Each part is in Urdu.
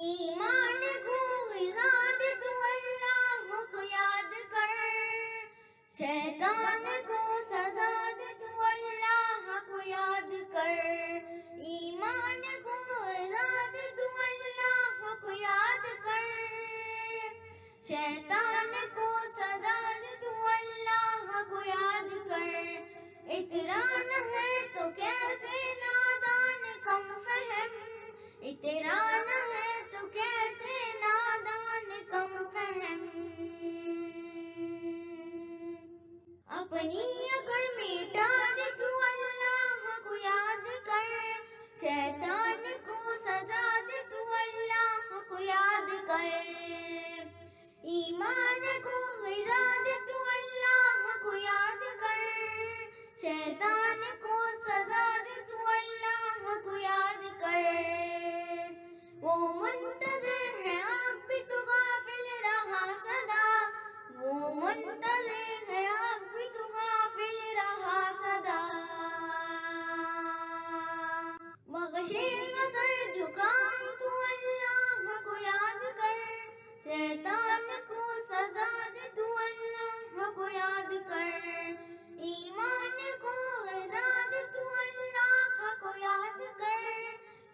ایمان کو غذا دے تو اللہ کو یاد کر، شیطان کو سزا دے تو اللہ کو یاد کر، ایمان کو غذا دے تو اللہ کو یاد کر، شیطان کو سزا دے تو اللہ کو یاد کر، اتران ہے تو کیسے نادان کم فہم، اتران ہے تو کیسے نادان کم فہم، اپنی اکڑ مٹا دے تو اللہ کو یاد کر، شیطان کو سزا دے تو اللہ کو یاد کر، ایمان کو غذا دے تو اللہ کو یاد کر، شیطان کو سزا دے تو اللہ کو یاد کر، وہ منتظر ہے اب بھی تو غافل رہا صدا، وہ منتظر ہے اب بھی تو غافل رہا صدا، بخشے گا سر جھکائے تو اللہ کو یاد کر، شیطان کو سزا دے تو اللہ کو یاد کر، ایمان کو غذا دے تو اللہ کو یاد کر،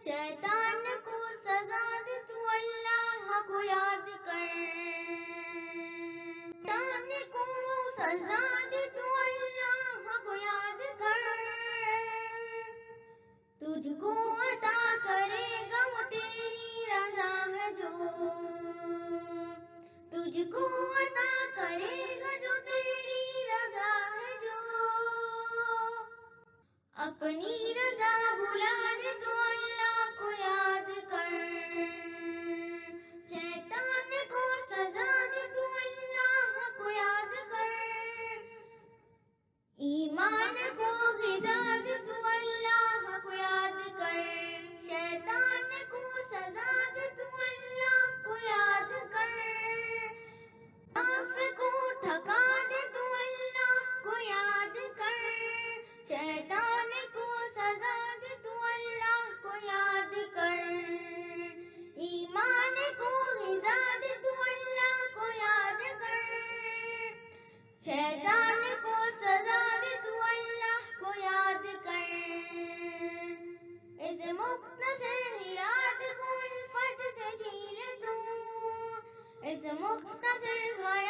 شیطان کو سزا دے تو اللہ کو یاد کر، شیطان کو سزا دے تو اللہ کو یاد کر، تجھ کو عطا کرے گا وہ تیری رضا ہے جو، تجھ کو عطا کرے گا جو تیری رضا ہے جو، اپنی رضا بھلا دے تو اللہ کو یاد کر، شیطان کو سزا دے تو اللہ کو یاد کر، ایمان کو غذا دے تو اللہ کو یاد کر، شیطان کو سزا دے تو اللہ کو یاد کر، نفس کو تھکا دے تو اللہ کو یاد کر، شیطان کو سزا دے تو اللہ کو یاد کر، ایمان کو غذا دے تو اللہ کو یاد کر، شیطان کو سزا دے تو اللہ کو یاد کر، اس مختصر حیات کو الفت سے جی لے تو، اس مختصر حیات